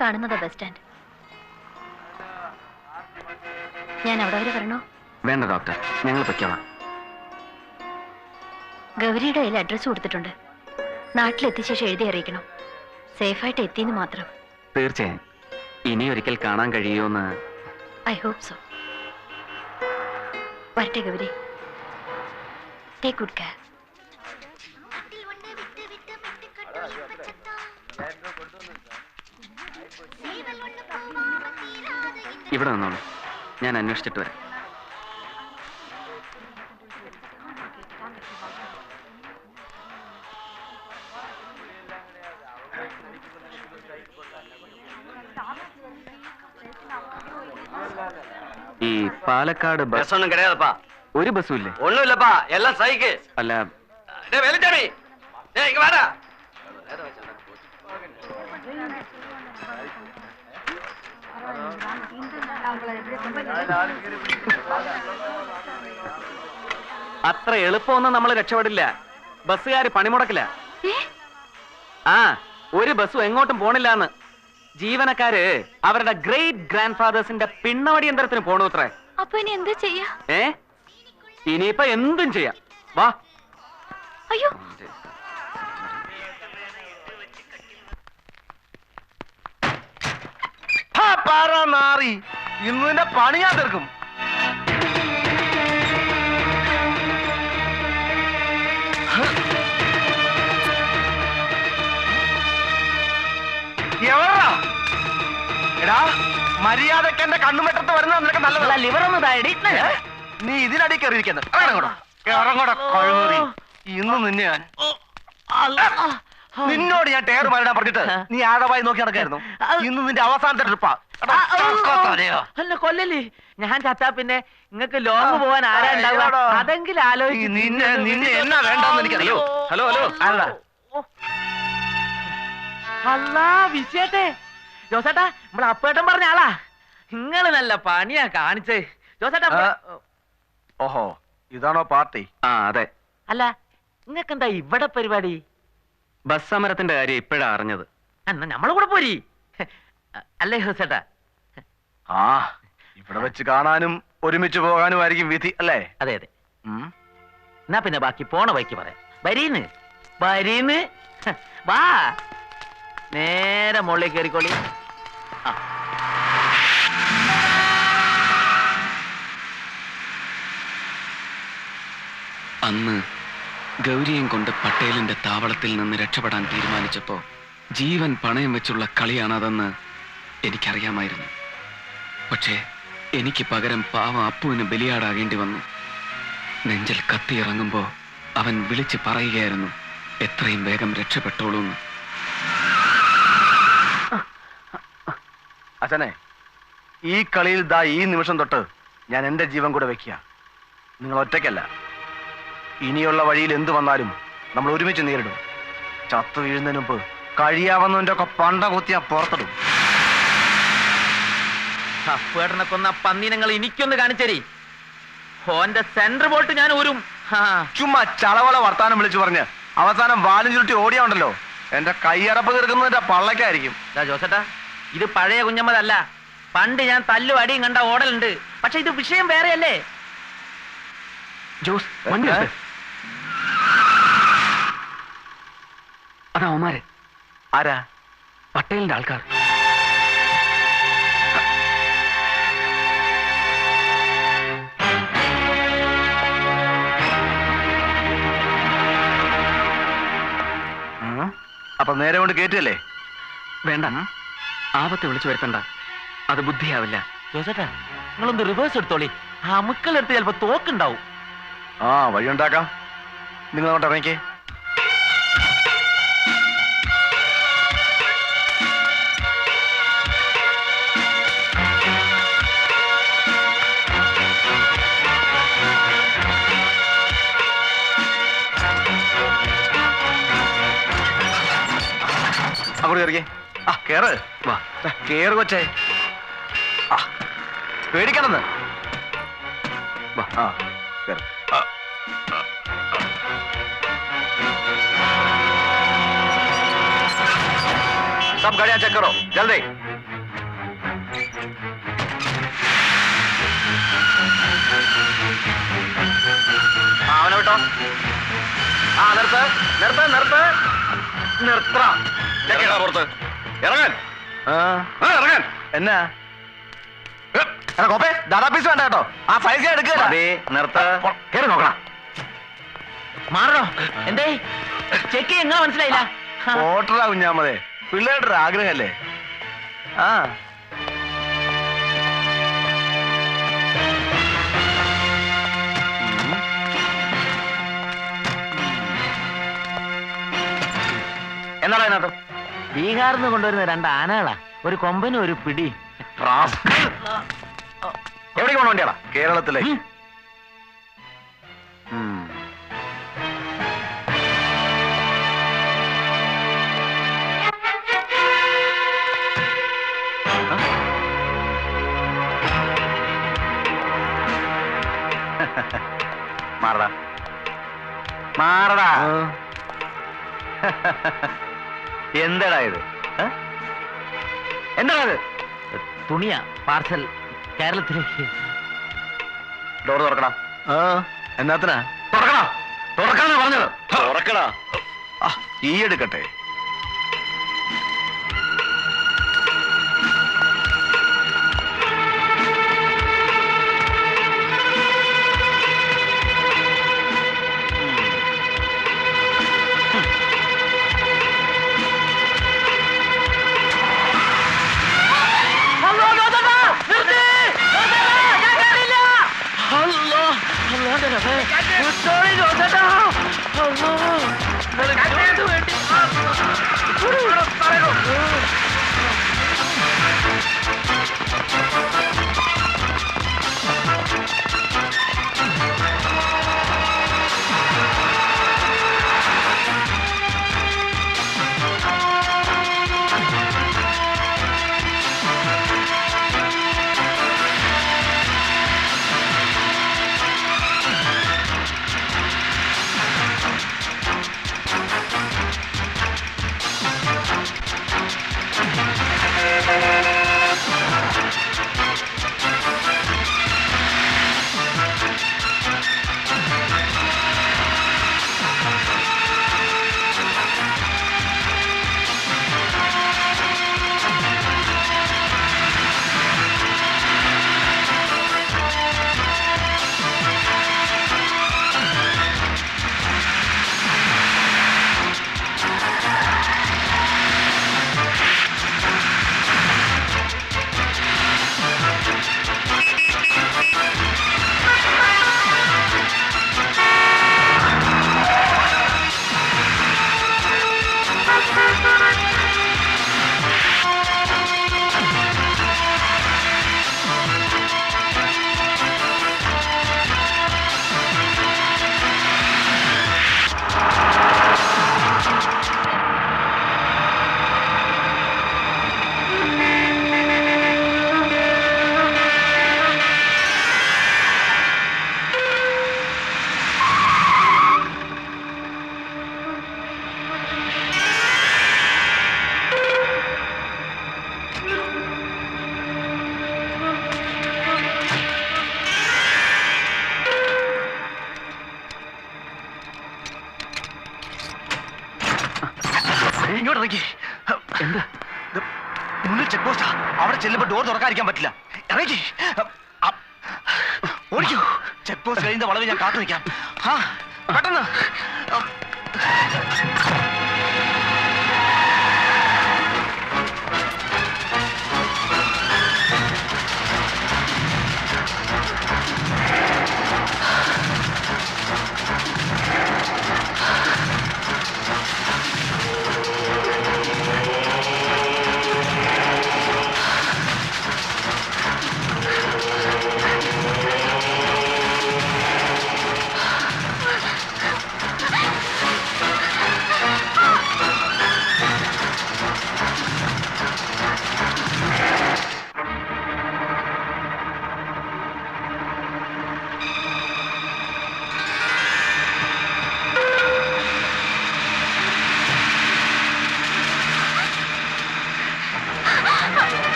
കാണുന്നതാ bus stand. ഞാൻ അവിടെ വരെ വരണോ? വേണ്ട ഡോക്ടർ, ഞങ്ങൾ പൊയ്ക്കോളാം. ഗൗരിയുടെ കയ്യിൽ അഡ്രസ് കൊടുത്തിട്ടുണ്ട്. നാട്ടിലെത്തിയ ശേഷം എഴുതി അറിയിക്കണം. സേഫായിട്ട് എത്തിയെന്ന് മാത്രം. തീർച്ചയായും. ഇനി ഒരിക്കൽ കാണാൻ കഴിയുമെന്ന് ഐ ഹോപ്പ് സോ. വരട്ടെ ഗൗരി. Take good care. ഇവിടെ നിന്നോളൂ, ഞാൻ അന്വേഷിച്ചിട്ട് വരാം. ഈ പാലക്കാട് ബസ് ഒന്നും കിടയാതപ്പാ. ഒരു ബസ്സും ഇല്ലേ? ഒന്നുമില്ലപ്പാ, എല്ലാം സൈക്ക്. അല്ല വെളിച്ചാമി വേടാ. അത്ര എളുപ്പമൊന്നും നമ്മൾ രക്ഷപ്പെടില്ല. ബസ്സുകാര് പണിമുടക്കില്ല. ആ, ഒരു ബസ്സും എങ്ങോട്ടും പോണില്ലാന്ന്. ജീവനക്കാര് അവരുടെ ഗ്രേറ്റ് ഗ്രാൻഡ് ഫാദേഴ്സിന്റെ പിണ്ണവടി യന്ത്രത്തിന് പോണു അത്രേ. അപ്പൊ ഇനി എന്താ ചെയ്യാ? ഇനിയിപ്പോ എന്തും ചെയ്യാം. വാ. അയ്യോ, മാറി ഇന്നിന്റെ പണി ഞാൻ തീർക്കും. എവറാ എടാ, മര്യാദക്ക് എന്റെ കണ്ണുമെട്ടത്ത് വരുന്നത് നിനക്ക് നല്ലതല്ല. ലിവർ ഒന്ന് താഴെ. നീ ഇതിനടി കയറിയിരിക്കുന്നത്. ഇന്ന് നിന്നെ ഞാൻ നിന്നോട് ഞാൻ ടയർ മാറിടാൻ പറഞ്ഞിട്ട് നീ ആഴമായി നോക്കി നടക്കായിരുന്നു. ഇന്ന് നിന്റെ അവസാനത്തെ ട്രിപ്പാ. കൊല്ലല്ലേ ഞാൻ ചത്താ പിന്നെ നിങ്ങക്ക് ലോങ് പോവാൻ ആരാ ഉണ്ടാവുക? അതെങ്കിലും ആലോചിച്ച് നിന്നെ എന്നാ വേണ്ടെന്ന് എനിക്കറിയോ. Hello hello. അല്ല അല്ലാ വിശേട്ടേ, ജോസേട്ടാ നമ്മളെ അപ്പേട്ടൻ പറഞ്ഞ ആളാ. നിങ്ങള് നല്ല പണിയാ കാണിച്ചേ ജോസേട്ടാ. ഓഹോ, ഇതാണോ പാർട്ടി? ആ അതെ. അല്ല നിങ്ങക്കെന്താ ഇവിടെ പരിപാടി? ബസ് സമരത്തിന്റെ കാര്യം ഇപ്പോഴാ അറിഞ്ഞത്. എന്നാ നമ്മളെ കൂടെ പോരി അല്ലേ ജോസേട്ടാ? ആ, ഇവിടെ വെച്ച് കാണാനും ഒരുമിച്ച് പോകാനും ആയിരിക്കും വിധി അല്ലേ? അതെ അതെ. എന്നാ പിന്നെ ബാക്കി പോണ വഴിക്ക് പറയാം. വരീന്ന് വരീന്ന് വാ, നേരെ മുകളിലേക്ക് കയറിക്കോളി. അന്ന് ഗൗരിയും കൊണ്ട് പട്ടേലിന്റെ താവളത്തിൽ നിന്ന് രക്ഷപ്പെടാൻ തീരുമാനിച്ചപ്പോ ജീവൻ പണയം വെച്ചുള്ള കളിയാണതെന്ന് എനിക്കറിയാമായിരുന്നു. പക്ഷേ എനിക്ക് പകരം പാവം അപ്പുവിന് ബലിയാടാകേണ്ടി വന്നു. നെഞ്ചിൽ കത്തിയിറങ്ങുമ്പോ അവൻ വിളിച്ച് പറയുകയായിരുന്നു, എത്രയും വേഗം രക്ഷപ്പെട്ടോളൂന്ന്. അച്ഛനെ, ഈ കളിയിൽ ദാ ഈ നിമിഷം തൊട്ട് ഞാൻ എന്റെ ജീവൻ കൂടെ വെക്കുക. നിങ്ങൾ ഒറ്റയ്ക്കല്ല. ഇനിയുള്ള വഴിയിൽ എന്തു വന്നാലും നമ്മൾ ഒരുമിച്ച് നേരിടും. ചത്തു വീഴുന്നതിന് മുമ്പ് കഴിയാവുന്നതിന്റെ ഒക്കെ പണ്ട കുത്തി ഞാൻ പുറത്തിടും. അപ്പേട്ടനെ കൊന്ന പന്നീനങ്ങൾ എനിക്കൊന്ന് കാണിച്ചേരി. ഓന്റെ സെന്റർ ബോൾട്ട് ഞാൻ ഊരും. ചുമ്മാ ചളവള വർത്താനം വിളിച്ചു പറഞ്ഞ് അവസാനം വാലും ചുരുട്ടി ഓടിയാണ്ടല്ലോ, എന്റെ കൈയറപ്പ് തീർക്കുന്നതിന്റെ പള്ളക്കായിരിക്കും. ജോസേട്ടാ, ഇത് പഴയ കുഞ്ഞമ്മതല്ല. പണ്ട് ഞാൻ തല്ലും അടിയും കണ്ട ഓടലുണ്ട്. പക്ഷെ ഇത് വിഷയം വേറെയല്ലേ? ജോസ്, അതാ ഒമാര്. ആരാ? പട്ടേലിന്റെ ആൾക്കാർ. അപ്പൊ നേരെ കൊണ്ട് കേറ്റല്ലേ? വേണ്ട, ആപത്തെ വിളിച്ചു വരുത്തണ്ട. അത് ബുദ്ധിയാവില്ല. ജോസേട്ടാ, നിങ്ങളൊന്ന് റിവേഴ്സ് എടുത്തോളി. ആ അമുക്കളെടുത്ത് ചിലപ്പോ തോക്കുണ്ടാവും. ആ, വഴിയുണ്ടാക്കാം. നിങ്ങൾ അങ്ങോട്ട് ഇറങ്ങിക്കേ. അങ്ങോട്ട് കയറിക്കേ. ആ, കേറ്. വാ, കേറ് കൊച്ചേ. ആ, പേടിക്കണമെന്ന്. വാ, ആ കേറ്. सब गाड़ियां चेक करो जल्दी. ആ നിർത്ത് നിർത്ത് നിർത്ത് നിർത്ത പുറത്ത് ഇറങ്ങാൻ ഇറങ്ങാൻ എന്നാ കോപ്പേ ദാദാ പീസ് വേണ്ട കേട്ടോ ആ സൈസ് എടുക്കുക നിർത്ത കയറി നോക്കണം മാറണോ എന്തേ ചെക്ക് എങ്ങനെ മനസ്സിലായില്ല ഓട്ടറാ കുഞ്ഞാമതേ പിള്ളേരുടെ ആഗ്രഹമല്ലേ ആ എന്താണ് അതിനകത്ത് ബീഹാറിൽ നിന്ന് കൊണ്ടുവരുന്ന 2 ആനകളാ ഒരു കൊമ്പനും ഒരു പിടി എവിടേക്ക് പോണ വണ്ടിയാടാ കേരളത്തിലെ മാറടാ മാറടാ എന്താടാ ഇത് എന്താടാ ഇത് തുണിയാ പാർസൽ കേരളത്തിലേക്ക് ഡോർ തുറക്കടാ എന്നാത്തിനാ തുറക്കടാ തുറക്കാന്നാ പറഞ്ഞത് തുറക്കടാ ഈ എടുക്കട്ടെ ഇങ്ങോട്ട് ഇറങ്ങി എന്താ മുന്നിൽ ചെക്ക് പോസ്റ്റാ അവിടെ ചെല്ലുമ്പോ ഡോർ തുറക്കാതിരിക്കാൻ പറ്റില്ല ഇറങ്ങി ഓടിക്കൂ ചെക്ക് പോസ്റ്റ് കഴിയുന്ന വളവ് ഞാൻ കാത്തു നിൽക്കാം ആ പെട്ടെന്ന്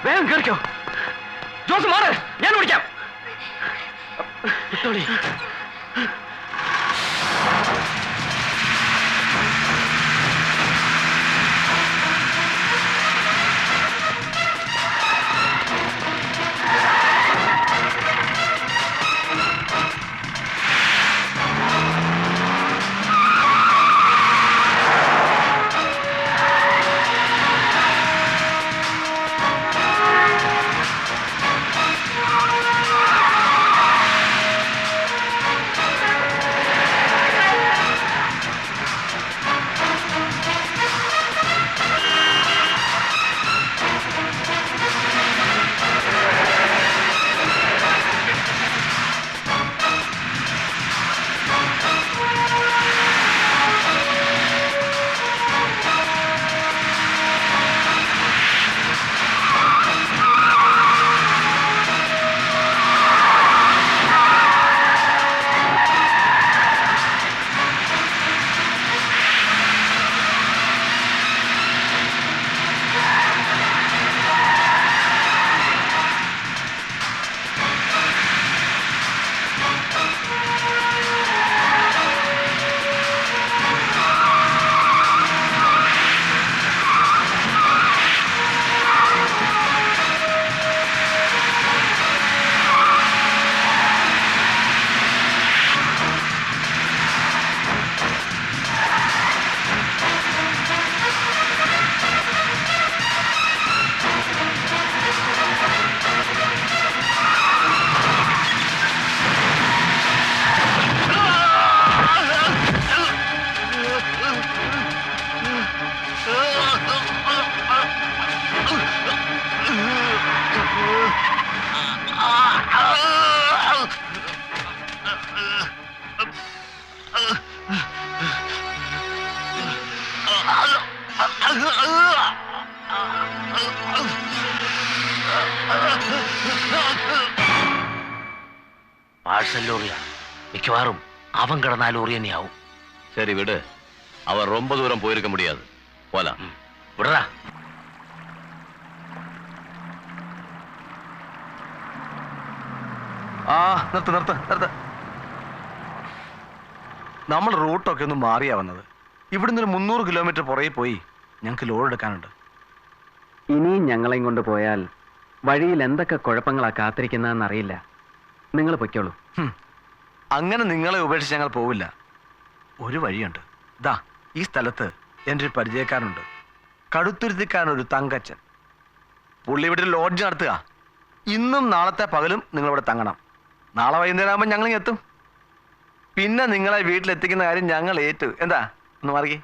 വേഗം കേറിക്കോ. ജോസ് മാറ്, ഞാൻ വിളിക്കാം. വിട്ടോളി. പാഴ്സൽ ലോറിയാണ്. മിക്കവാറും അവൻ കിടന്ന ലോറി തന്നെയാവും. சரி விடு, அவன் ரொம்ப தூரம் போயிருக்க முடியாது. போலாம். വിടറാ. ആ നിർത്ത് നിർത്ത് നിർത്ത്. നമ്മൾ റൂട്ടൊക്കെ ഒന്ന് മാറിയാ വന്നത്. ഇവിടുന്ന് ഒരു 300 കിലോമീറ്റർ പുറകെ പോയി ഞങ്ങൾക്ക് ലോഡ് എടുക്കാനുണ്ട്. ഇനിയും ഞങ്ങളെയും കൊണ്ട് പോയാൽ വഴിയിൽ എന്തൊക്കെ കുഴപ്പങ്ങളാ കാത്തിരിക്കുന്നതെന്ന് അറിയില്ല. നിങ്ങൾ പൊയ്ക്കോളൂ. അങ്ങനെ നിങ്ങളെ ഉപേക്ഷിച്ച് ഞങ്ങൾ പോവില്ല. ഒരു വഴിയുണ്ട്. ദാ ഈ സ്ഥലത്ത് എൻ്റെ ഒരു പരിചയക്കാരനുണ്ട്. കടുത്തുരുത്തിക്കാരനൊരു തങ്കച്ചൻ. പുള്ളി ഇവിടെ ഒരു ലോഡ്ജ് നടത്തുക. ഇന്നും നാളത്തെ പകലും നിങ്ങളിവിടെ തങ്ങണം. നാളെ വൈകുന്നേരം ആകുമ്പോൾ ഞങ്ങൾ എത്തും. പിന്നെ നിങ്ങളെ വീട്ടിലെത്തിക്കുന്ന കാര്യം ഞങ്ങൾ ഏറ്റു. എന്താ ഒന്ന് മാറിക്കേ.